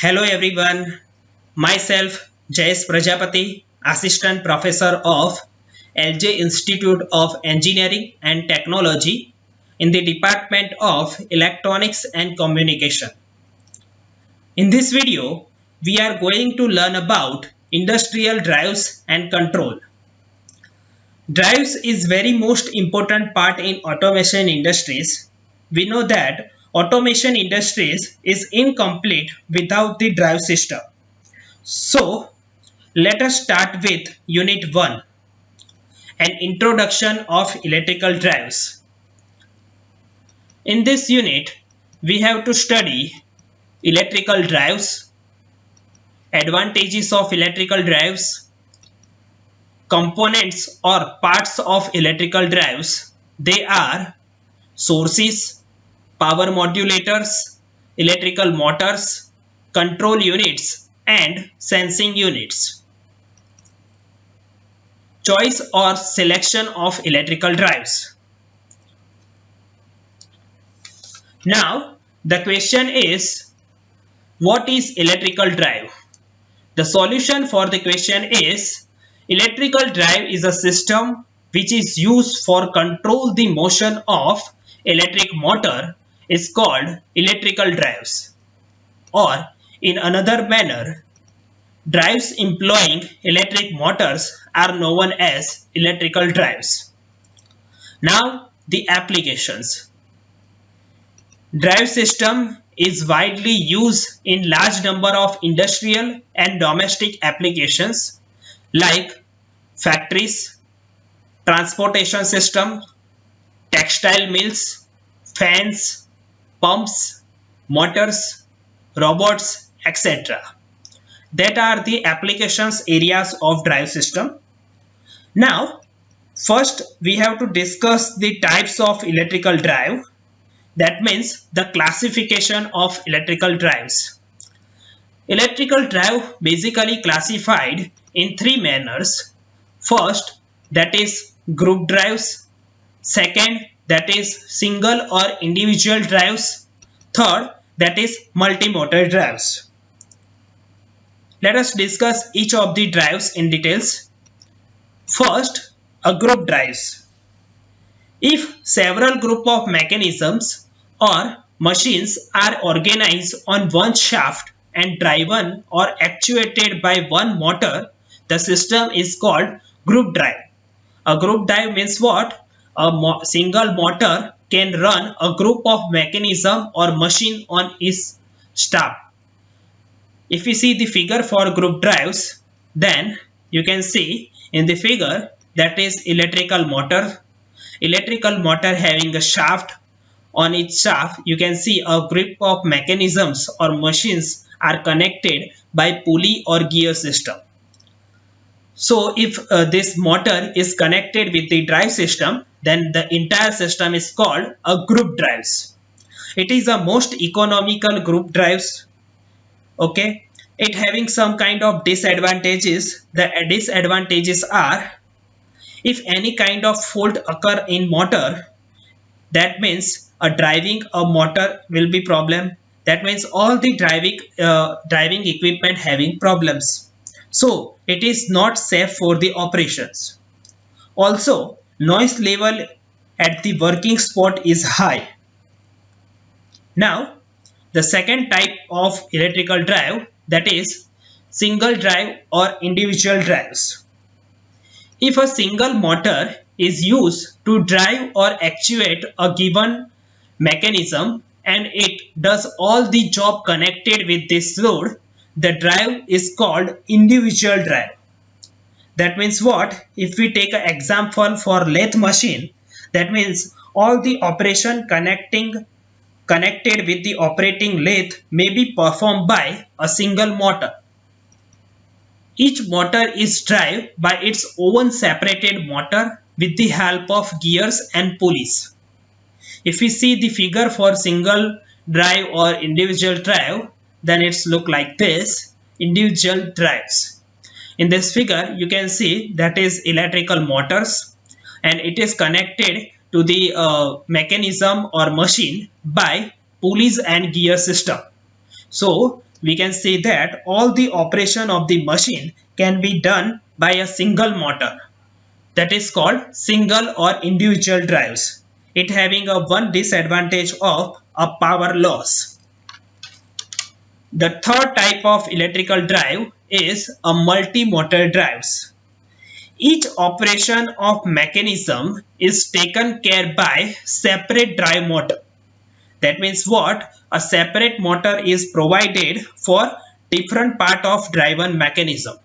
Hello everyone, myself Jayesh Prajapati, Assistant Professor of LJ Institute of Engineering and Technology in the Department of Electronics and Communication. In this video, we are going to learn about industrial drives and control. Drives is very most important part in automation industries. We know that automation industries is incomplete without the drive system. So let us start with Unit 1, an introduction of electrical drives. In this unit, we have to study electrical drives, advantages of electrical drives, components or parts of electrical drives. They are sources, power modulators, electrical motors, control units, and sensing units. Choice or selection of electrical drives. Now, the question is, what is electrical drive? The solution for the question is, electrical drive is a system which is used for control the motion of electric motor is called electrical drives, or in another manner, drives employing electric motors are known as electrical drives. Now, the applications. Drive system is widely used in large number of industrial and domestic applications like factories, transportation system, textile mills, fans, pumps, motors, robots, etc. That are the applications areas of drive system. Now, first we have to discuss the types of electrical drive. That means the classification of electrical drives. Electrical drive basically classified in three manners. First, that is group drives. Second, that is single or individual drives. Third, that is multi-motor drives. Let us discuss each of the drives in details. First, a group drives. If several group of mechanisms or machines are organized on one shaft and driven or actuated by one motor, the system is called group drive. A group drive means what? A single motor can run a group of mechanism or machine on its shaft. If you see the figure for group drives, then you can see in the figure that is electrical motor. Electrical motor having a shaft. On its shaft, you can see a group of mechanisms or machines are connected by pulley or gear system. So if this motor is connected with the drive system, then the entire system is called a group drives. It is the most economical group drives. Okay, it having some kind of disadvantages. The disadvantages are, if any kind of fault occur in motor, that means driving a motor will be problem. That means all the driving equipment having problems. So it is not safe for the operations. Also, noise level at the working spot is high. Now, the second type of electrical drive, that is single drive or individual drives. If a single motor is used to drive or actuate a given mechanism and it does all the job connected with this load, the drive is called individual drive. That means what? If we take an example for lathe machine, that means all the operation connected with the operating lathe may be performed by a single motor. Each motor is driven by its own separated motor with the help of gears and pulleys. If we see the figure for single drive or individual drive, then it's look like this, individual drives. In this figure, you can see that is electrical motors and it is connected to the mechanism or machine by pulleys and gear system. So we can say that all the operation of the machine can be done by a single motor, that is called single or individual drives. It having a one disadvantage of a power loss. The third type of electrical drive is a multi-motor drives. Each operation of mechanism is taken care by separate drive motor. That means what? A separate motor is provided for different part of driven mechanism.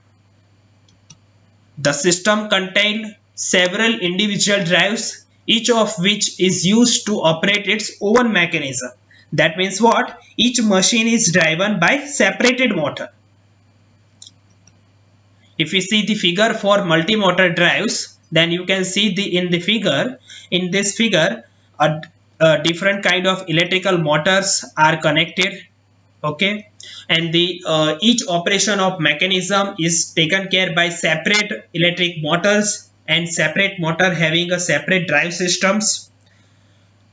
The system contains several individual drives, each of which is used to operate its own mechanism. That means what? Each machine is driven by separated motor. If you see the figure for multi-motor drives, then you can see in this figure, a different kind of electrical motors are connected. Okay, and the each operation of mechanism is taken care by separate electric motors, and separate motor having a separate drive systems.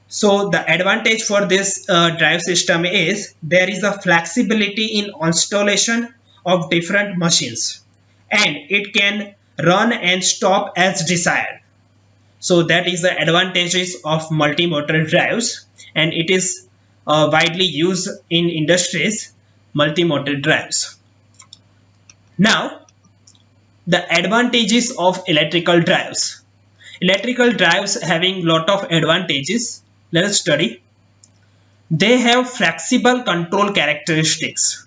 So the advantage for this drive system is there is a flexibility in installation of different machines, and it can run and stop as desired. So that is the advantages of multi-motor drives, and it is widely used in industries, multi-motor drives. Now, the advantages of electrical drives. Electrical drives having lot of advantages. Let us study. They have flexible control characteristics.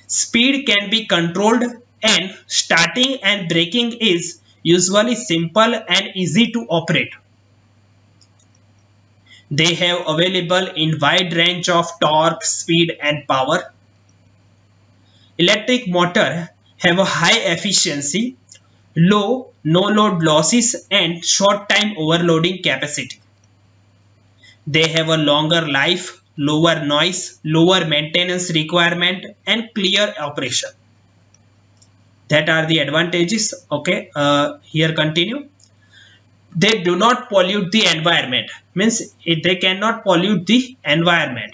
Speed can be controlled, and starting and braking is usually simple and easy to operate. They have available in wide range of torque, speed and power. Electric motor have a high efficiency, low no-load losses and short time overloading capacity. They have a longer life, lower noise, lower maintenance requirement and clear operation. That are the advantages. Okay, here continue. They do not pollute the environment, means they cannot pollute the environment.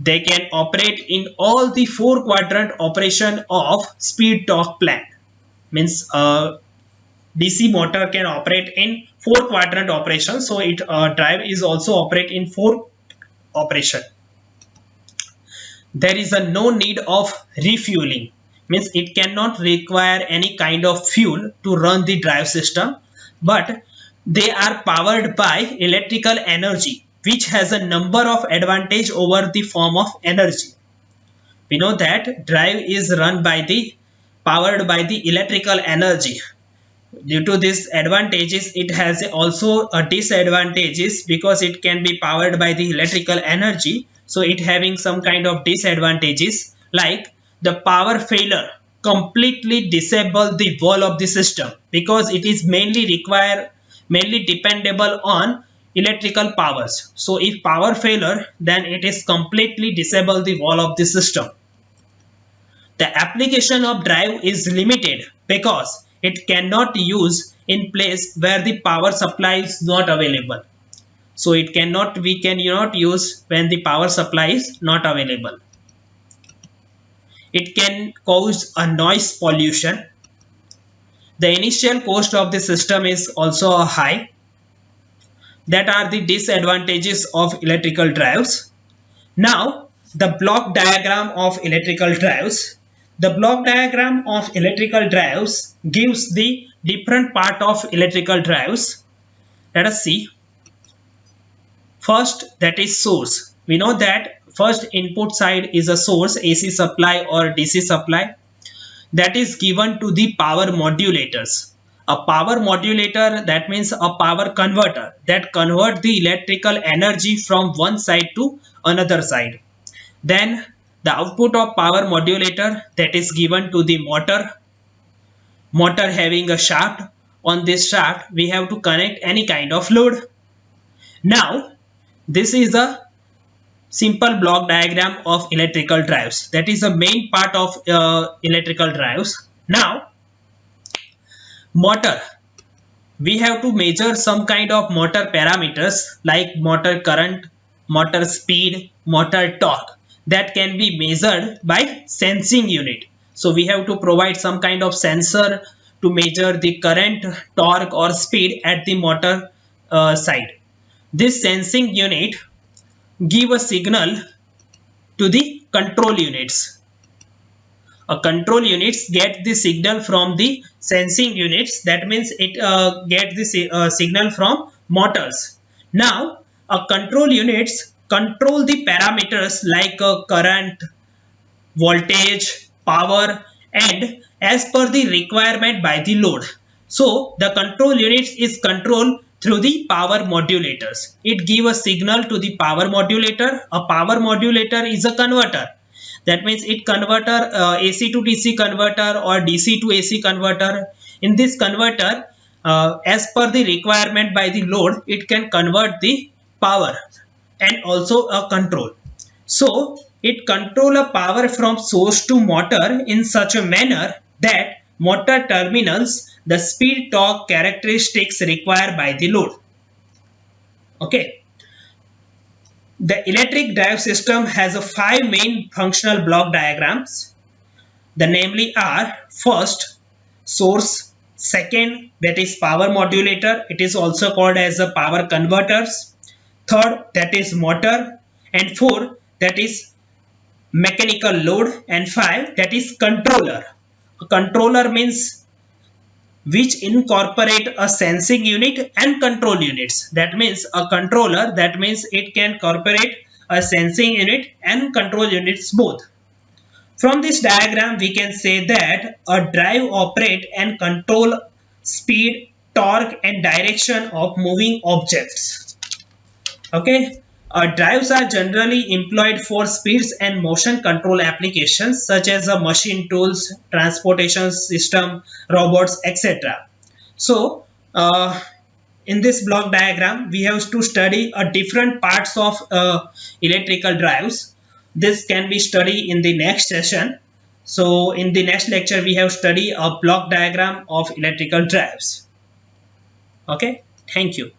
They can operate in all the four quadrant operation of speed torque plant, means DC motor can operate in four quadrant operation, so it drive is also operate in four operation. There is a no need of refueling, means it cannot require any kind of fuel to run the drive system, but they are powered by electrical energy, which has a number of advantage over the form of energy. We know that drive is run by the powered by the electrical energy. Due to this advantages, it has also a disadvantages because it can be powered by the electrical energy, so it having some kind of disadvantages like the power failure completely disable the wall of the system, because it is mainly dependable on electrical powers. So if power failure, then it is completely disable the wall of the system. The application of drive is limited because it cannot use in place where the power supply is not available. So we cannot use when the power supply is not available. It can cause a noise pollution. The initial cost of the system is also high. That are the disadvantages of electrical drives. Now, the block diagram of electrical drives. The block diagram of electrical drives gives the different part of electrical drives. Let us see. First, that is source. We know that first input side is a source, AC supply or DC supply, that is given to the power modulators. A power modulator, that means a power converter that convert the electrical energy from one side to another side. Then the output of power modulator, that is given to the motor. Motor having a shaft. On this shaft we have to connect any kind of load. Now this is a simple block diagram of electrical drives. That is the main part of electrical drives. Now motor, we have to measure some kind of motor parameters like motor current, motor speed, motor torque. that can be measured by sensing unit. So we have to provide some kind of sensor to measure the current, torque or speed at the motor side. This sensing unit give a signal to the control units. A control units get the signal from the sensing units. That means it get the signal from motors. Now a control units control the parameters like current, voltage, power, and as per the requirement by the load. So the control units is controlled through the power modulators. It give a signal to the power modulator. A power modulator is a converter. That means it converter AC to DC converter or DC to AC converter. In this converter, as per the requirement by the load, it can convert the power and also a control. So it control a power from source to motor in such a manner that motor terminals the speed torque characteristics required by the load. Okay. The electric drive system has a 5 main functional block diagrams. The namely are: first, source; second, that is power modulator, it is also called as a power converters; third, that is motor; and fourth, that is mechanical load; and 5, that is controller. A controller means which incorporate a sensing unit and control units. That means a controller, that means it can incorporate a sensing unit and control units both. From this diagram we can say that a drive operate and control speed, torque and direction of moving objects. Okay. Drives are generally employed for speeds and motion control applications such as machine tools, transportation system, robots, etc. So, in this block diagram, we have to study different parts of electrical drives. This can be studied in the next session. So, in the next lecture, we have studied a block diagram of electrical drives. Okay, thank you.